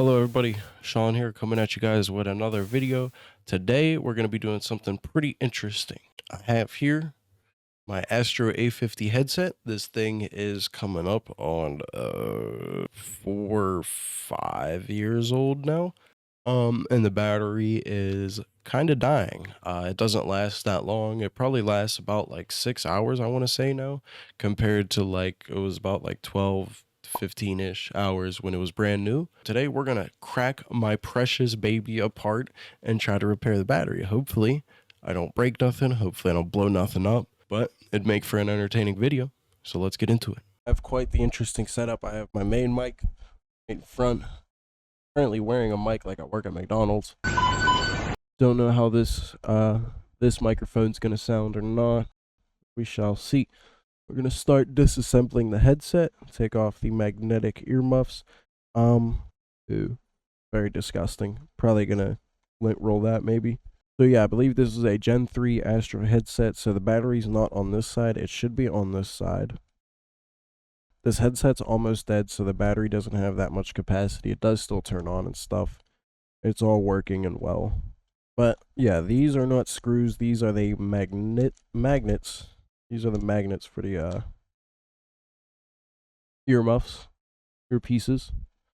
Hello everybody, Sean here coming at you guys with another video. Today we're going to be doing something pretty interesting. I have here my Astro A50 headset. This thing is coming up on 5 years old now. And the battery is kind of dying. It doesn't last that long. It probably lasts about like 6 hours, I want to say now, compared to like it was about like 12 15-ish hours when it was brand new. Today we're gonna crack my precious baby apart and try to repair the battery. Hopefully I don't break nothing, hopefully I don't blow nothing up, but it'd make for an entertaining video. So let's get into it. I have quite the interesting setup. I have my main mic in front. Currently wearing a mic like I work at McDonald's. Don't know how this microphone's gonna sound or not. We shall see. We're gonna start disassembling the headset. Take off the magnetic earmuffs. Ew, very disgusting. Probably gonna lint roll that maybe. So yeah, I believe this is a Gen 3 Astro headset. So the battery's not on this side. It should be on this side. This headset's almost dead, so the battery doesn't have that much capacity. It does still turn on and stuff. It's all working and well. But yeah, these are not screws. These are the magnets. These are the magnets for the earmuffs, earpieces.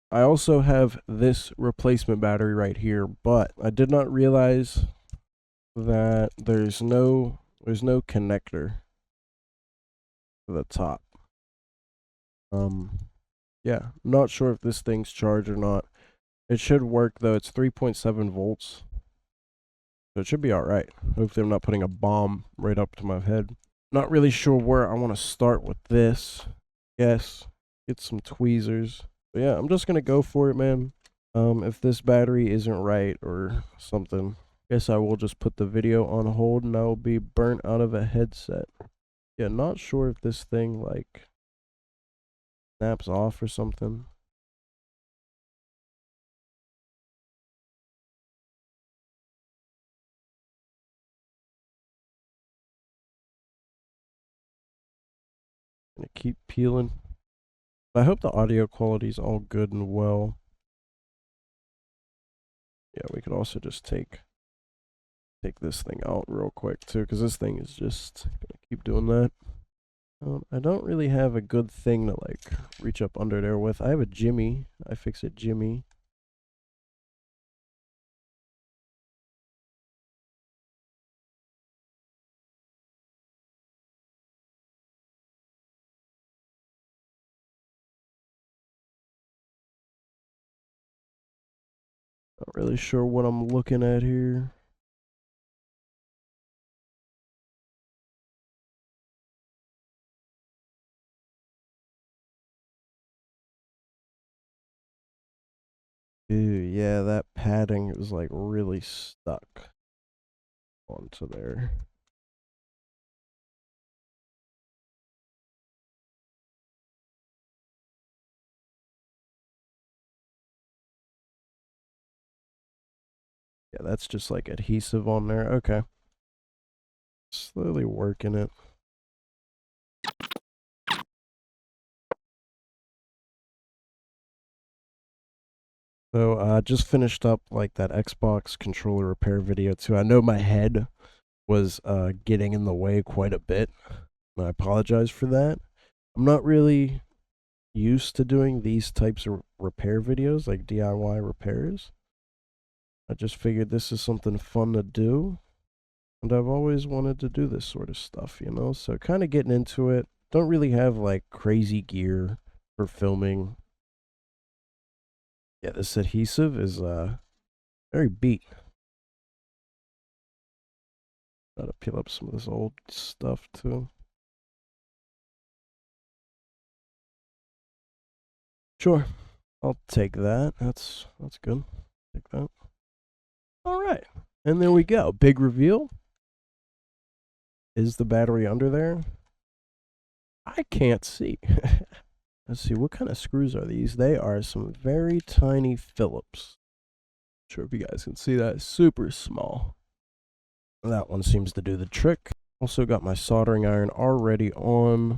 I also have this replacement battery right here, but I did not realize that there's no connector to the top. Yeah, I'm not sure if this thing's charged or not. It should work though. It's 3.7 volts. So it should be alright. Hopefully I'm not putting a bomb right up to my head. Not really sure where I want to start with this. Yes, get some tweezers. But yeah, I'm just gonna go for it, man. If this battery isn't right or something, I guess I will just put the video on hold and I will be burnt out of a headset. Yeah, not sure if this thing like snaps off or something. Gonna keep peeling. I hope the audio quality is all good and well. Yeah, we could also just take this thing out real quick too, because this thing is just gonna keep doing that. I don't really have a good thing to like reach up under there with. I have a Jimmy. I fix it Jimmy. Not really sure what I'm looking at here. Ew, yeah, that padding is like really stuck onto there. Yeah, that's just like adhesive on there. Okay. Slowly working it. So I just finished up like that Xbox controller repair video too. I know my head was getting in the way quite a bit. And I apologize for that. I'm not really used to doing these types of repair videos, like DIY repairs. I just figured this is something fun to do. And I've always wanted to do this sort of stuff, you know? So kind of getting into it. Don't really have like crazy gear for filming. Yeah, this adhesive is very beat. Gotta peel up some of this old stuff too. Sure, I'll take that. That's good. Take that. All right, and there we go. Big reveal. Is the battery under there? I can't see. Let's see, what kind of screws are these? They are some very tiny Phillips. Not sure if you guys can see that. Super small. That one seems to do the trick. Also got my soldering iron already on.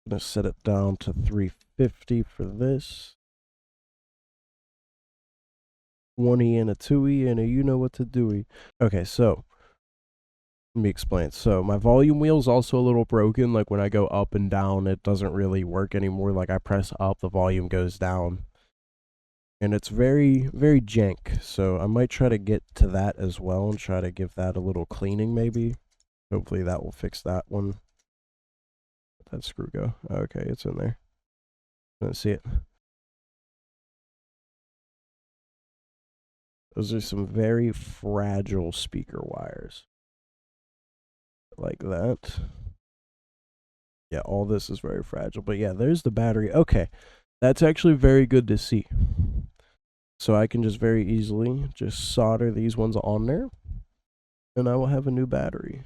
I'm gonna set it down to 350 for this. 1E and a 2E and a you know what to doey. Okay, so let me explain. So my volume wheel's also a little broken. Like when I go up and down, it doesn't really work anymore. Like I press up, the volume goes down. And it's very, very jank. So I might try to get to that as well and try to give that a little cleaning maybe. Hopefully that will fix that one. Let that screw go. Okay, it's in there. Let's see it. Those are some very fragile speaker wires. Like that. Yeah, all this is very fragile. But yeah, there's the battery. Okay, that's actually very good to see. So I can just very easily just solder these ones on there. And I will have a new battery.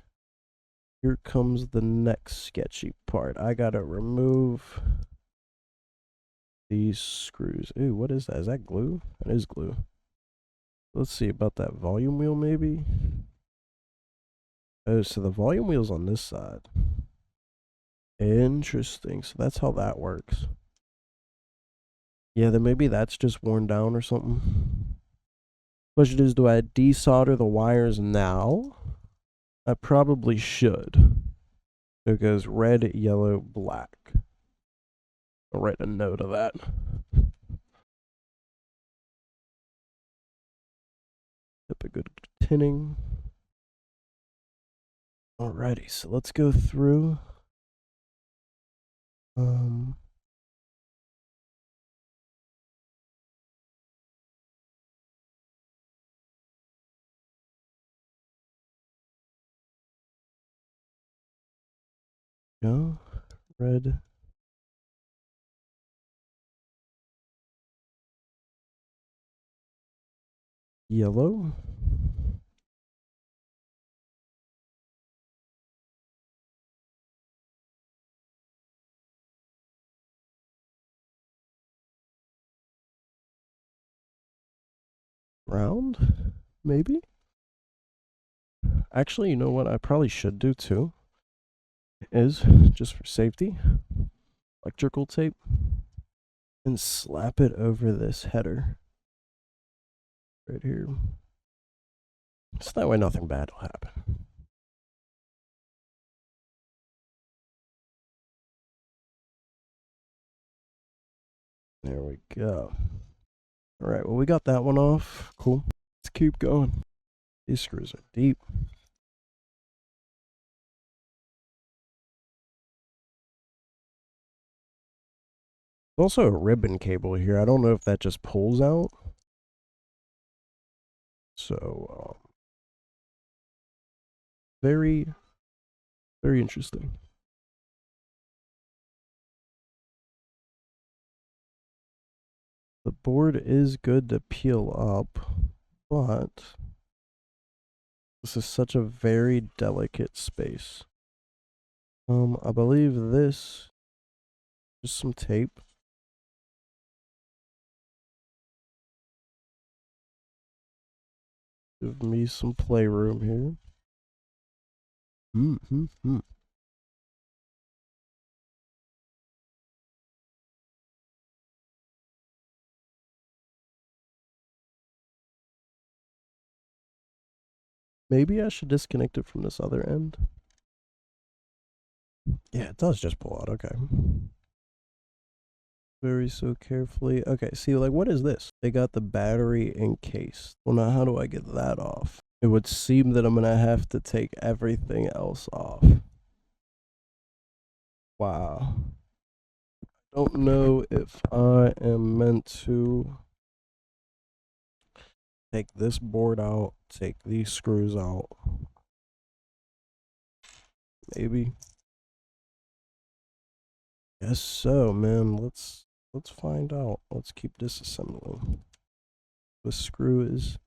Here comes the next sketchy part. I gotta remove these screws. Ooh, what is that? Is that glue? That is glue. Let's see about that volume wheel maybe. Oh, so the volume wheel's on this side. Interesting. So that's how that works. Yeah, then maybe that's just worn down or something. Question is, do I desolder the wires now? I probably should. So it goes red, yellow, black. I'll write a note of that. Tip a good tinning. Alrighty, so let's go through. Go red, yellow, round, maybe. Actually, you know what I probably should do too is, just for safety, electrical tape and slap it over this header right here. So that way nothing bad will happen. There we go. All right, well, we got that one off. Cool. Let's keep going. These screws are deep. There's also a ribbon cable here. I don't know if that just pulls out. So, very, very interesting. The board is good to peel up, but this is such a very delicate space. I believe this is some tape. Give me some playroom here. Maybe I should disconnect it from this other end. Yeah, it does just pull out. Okay. Very so carefully. Okay, see, like, what is this? They got the battery encased. Well, now how do I get that off? It would seem that I'm gonna have to take everything else off. Wow. Don't know if I am meant to take this board out, take these screws out. Maybe. Guess so, man. Let's find out. Let's keep disassembling. The screw is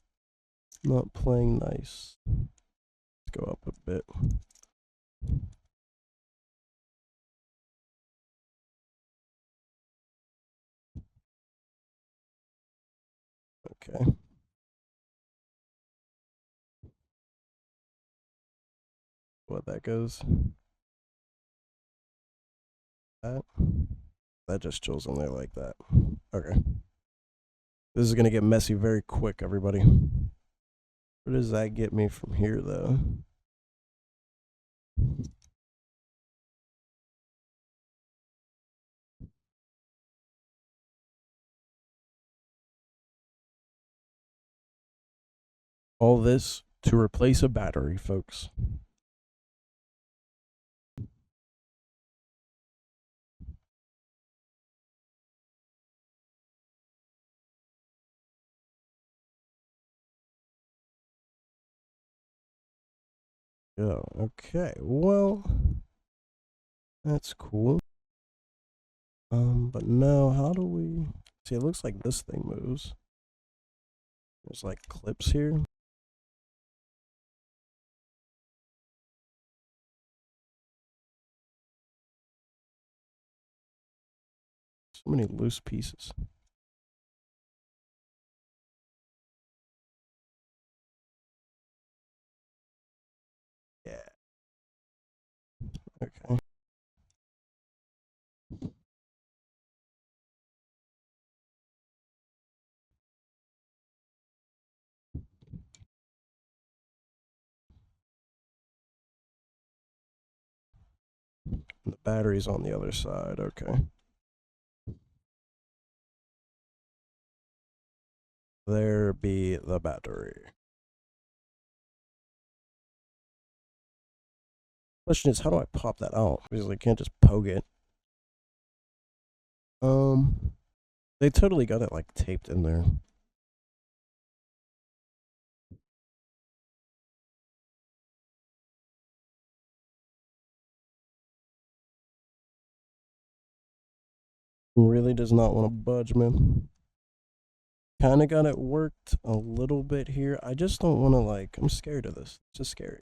not playing nice. Let's go up a bit. Okay. What that goes. That just chills in there like that. Okay. This is gonna get messy very quick, everybody. Where does that get me from here, though? All this to replace a battery, folks. Oh, okay. Well, that's cool. But no, how do we see? It looks like this thing moves. There's like clips here. So many loose pieces. Yeah. Okay. And the battery's on the other side. Okay. There be the battery. Question is, how do I pop that out? Because I can't just poke it. They totally got it like taped in there. Really does not want to budge, man. Kind of got it worked a little bit here. I just don't want to, like, I'm scared of this. It's just scary.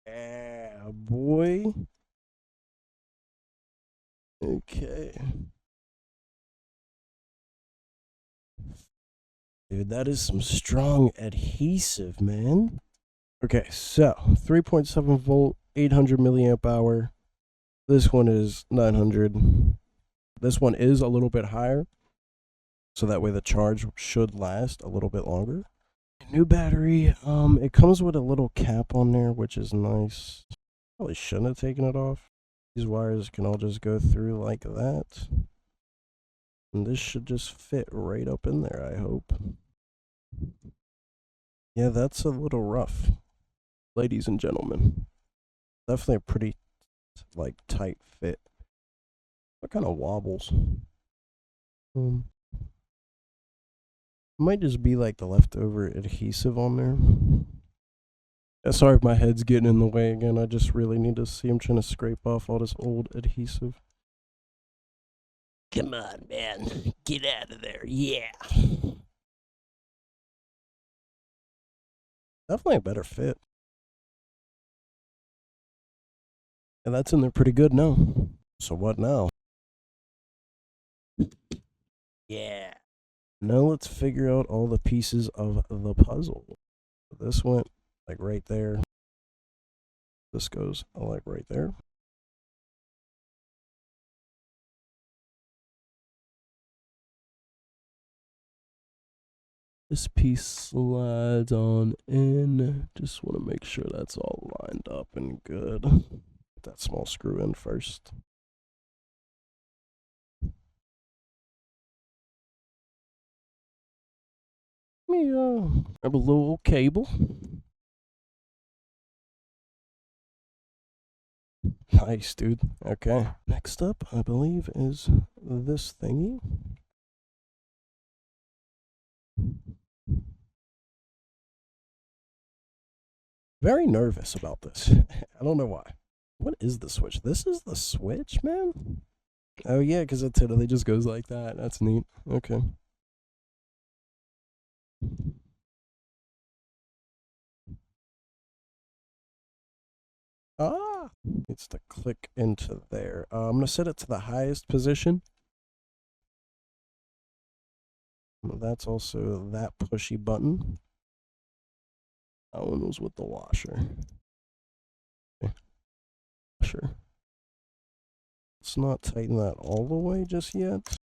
Yeah, boy. Okay. Dude, that is some strong adhesive, man. Okay, so 3.7 volt, 800 milliamp hour. This one is 900. This one is a little bit higher, so that way the charge should last a little bit longer. New battery, it comes with a little cap on there, which is nice. Probably shouldn't have taken it off. These wires can all just go through like that. And this should just fit right up in there, I hope. Yeah, that's a little rough, ladies and gentlemen. Definitely a pretty, like, tight fit. What kind of wobbles? Might just be like the leftover adhesive on there. Sorry if my head's getting in the way again. I just really need to see. I'm trying to scrape off all this old adhesive. Come on, man. Get out of there. Yeah. Definitely a better fit. And that's in there pretty good now. So what now? Yeah. Now let's figure out all the pieces of the puzzle. This went like right there. This goes like right there. This piece slides on in. Just want to make sure that's all lined up and good. Get that small screw in first. Let me grab a little cable. Nice, dude. Okay. Next up, I believe, is this thingy. Very nervous about this. I don't know why. What is the switch? This is the switch, man? Oh, yeah, because it totally just goes like that. That's neat. Okay. Needs to click into there. I'm going to set it to the highest position. That's also that pushy button. That one was with the washer. Okay. Sure. Let's not tighten that all the way just yet.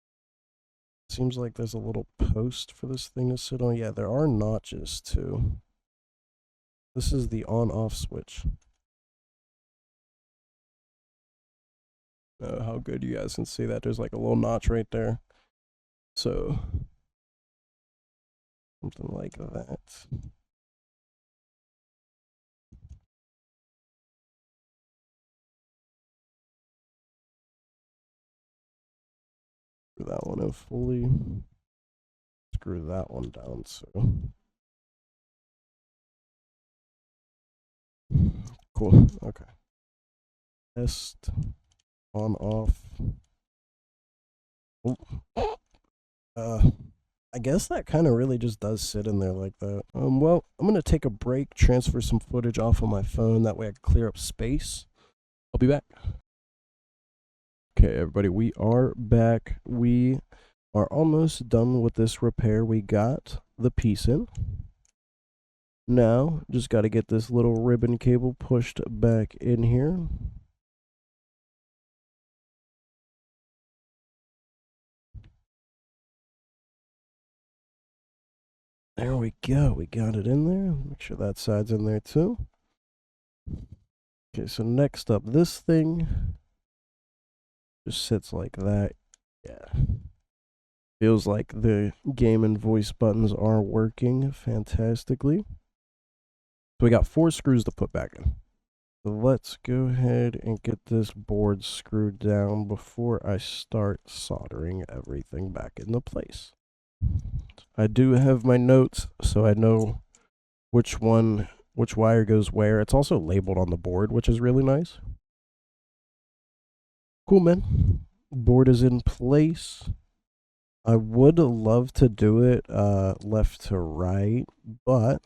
Seems like there's a little post for this thing to sit on. Yeah, there are notches too. This is the on-off switch. How good you guys can see that. There's like a little notch right there. So, something like that. Screw that one in fully. Screw that one down, so. Cool, okay. Test, on, off. I guess that kind of really just does sit in there like that. Well, I'm going to take a break, transfer some footage off of my phone. That way I can clear up space. I'll be back. Okay, everybody, we are back. We are almost done with this repair. We got the piece in. Now, just got to get this little ribbon cable pushed back in here. There we go. We got it in there. Make sure that side's in there too. Okay, so next up, this thing just sits like that. Yeah. Feels like the game and voice buttons are working fantastically. So we got 4 screws to put back in. So let's go ahead and get this board screwed down before I start soldering everything back into place. I do have my notes, so I know which wire goes where. It's also labeled on the board, which is really nice. Cool, man. Board is in place. I would love to do it left to right, but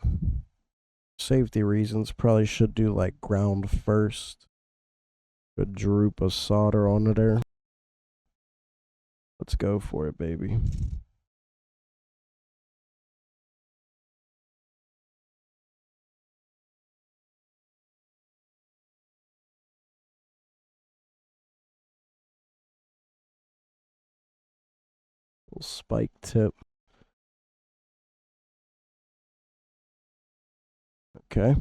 safety reasons, probably should do like ground first. Good droop of solder on there. Let's go for it, baby. Little spike tip. Okay.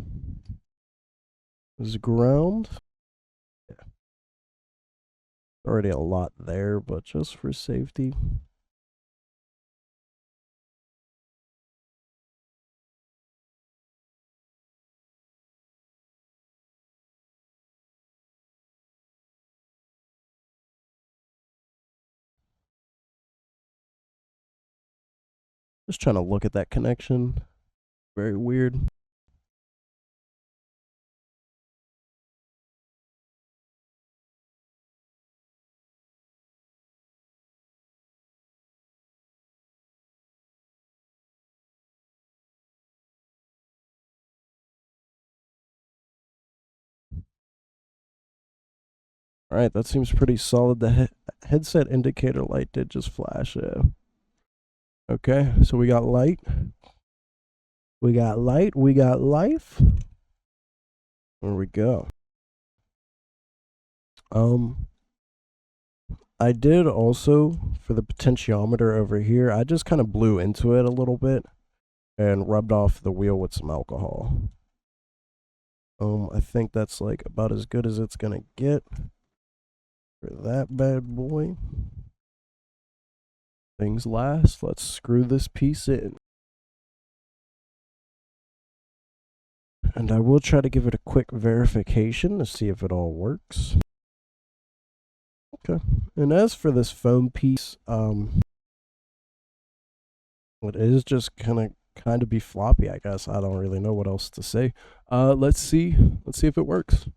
This is ground. Yeah. Already a lot there, but just for safety. Just trying to look at that connection. Very weird. All right, that seems pretty solid. The headset indicator light did just flash. Okay, so we got light. We got light. We got life. There we go. I did also, for the potentiometer over here, I just kind of blew into it a little bit and rubbed off the wheel with some alcohol. I think that's like about as good as it's gonna get for that bad boy. Things last. Let's screw this piece in. And I will try to give it a quick verification to see if it all works. Okay. And as for this foam piece, it is just kind of be floppy, I guess. I don't really know what else to say. Let's see if it works.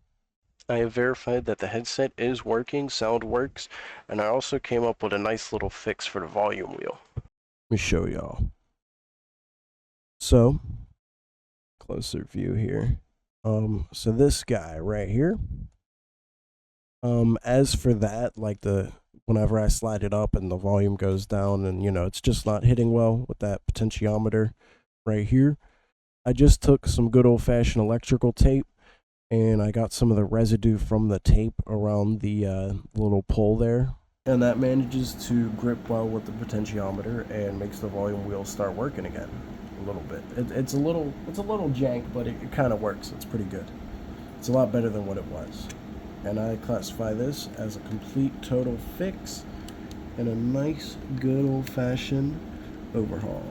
I have verified that the headset is working, sound works, and I also came up with a nice little fix for the volume wheel. Let me show y'all. So, closer view here. So this guy right here. As for that, like whenever I slide it up and the volume goes down and it's just not hitting well with that potentiometer right here, I just took some good old fashioned electrical tape and I got some of the residue from the tape around the little pull there. And that manages to grip well with the potentiometer and makes the volume wheel start working again a little bit. It's a little jank, but it kind of works. It's pretty good. It's a lot better than what it was. And I classify this as a complete total fix and a nice good old-fashioned overhaul.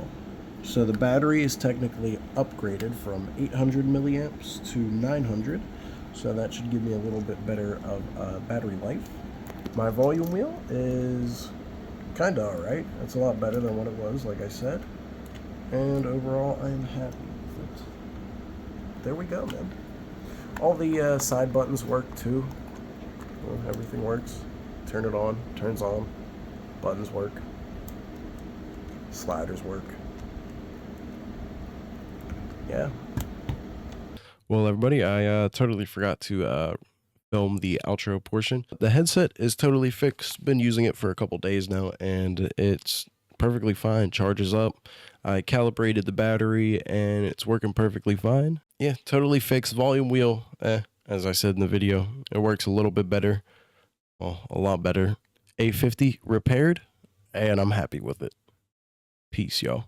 So the battery is technically upgraded from 800 milliamps to 900, so that should give me a little bit better of battery life. My volume wheel is kind of alright. It's a lot better than what it was, like I said. And overall, I am happy with it. There we go, man. All the side buttons work too. Well, everything works. Turn it on, turns on. Buttons work. Sliders work. Yeah. Well, everybody, I totally forgot to film the outro portion. The headset is totally fixed. Been using it for a couple days now, and it's perfectly fine. Charges up. I calibrated the battery, and it's working perfectly fine. Yeah, totally fixed. Volume wheel, as I said in the video, it works a little bit better. Well, a lot better. A50 repaired, and I'm happy with it. Peace, y'all.